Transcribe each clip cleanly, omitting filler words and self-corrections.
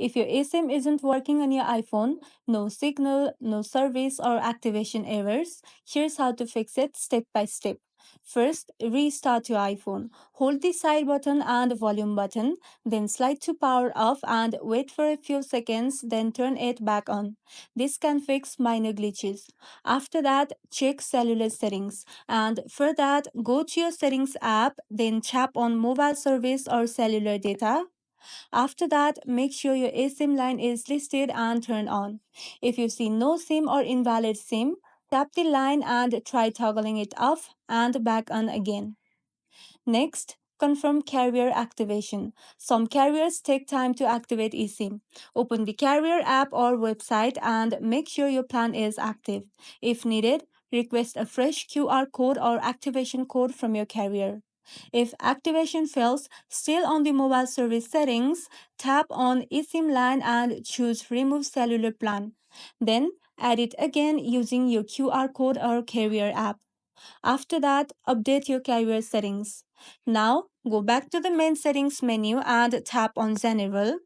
If your eSIM isn't working on your iPhone, no signal, no service, or activation errors, here's how to fix it step by step. First, restart your iPhone. Hold the side button and volume button, then slide to power off and wait for a few seconds, then turn it back on. This can fix minor glitches. After that, check cellular settings. And for that, go to your settings app, then tap on mobile service or cellular data. After that, make sure your eSIM line is listed and turned on. If you see no SIM or invalid SIM, tap the line and try toggling it off and back on again. Next, confirm carrier activation. Some carriers take time to activate eSIM. Open the carrier app or website and make sure your plan is active. If needed, request a fresh QR code or activation code from your carrier. If activation fails, still on the mobile service settings, tap on eSIM line and choose Remove Cellular Plan. Then add it again using your QR code or carrier app. After that, update your carrier settings. Now, go back to the main settings menu and tap on General.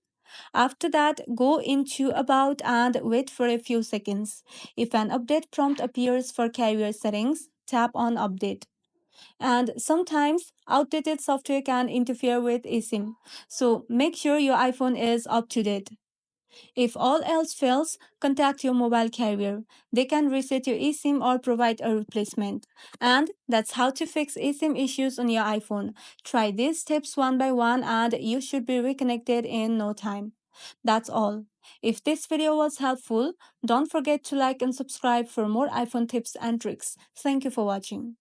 After that, go into About and wait for a few seconds. If an update prompt appears for carrier settings, tap on Update. And sometimes outdated software can interfere with eSIM, so make sure your iPhone is up to date. If all else fails, contact your mobile carrier. They can reset your eSIM or provide a replacement. And that's how to fix eSIM issues on your iPhone. Try these steps one by one and you should be reconnected in no time. That's all. If this video was helpful, don't forget to like and subscribe for more iPhone tips and tricks. Thank you for watching.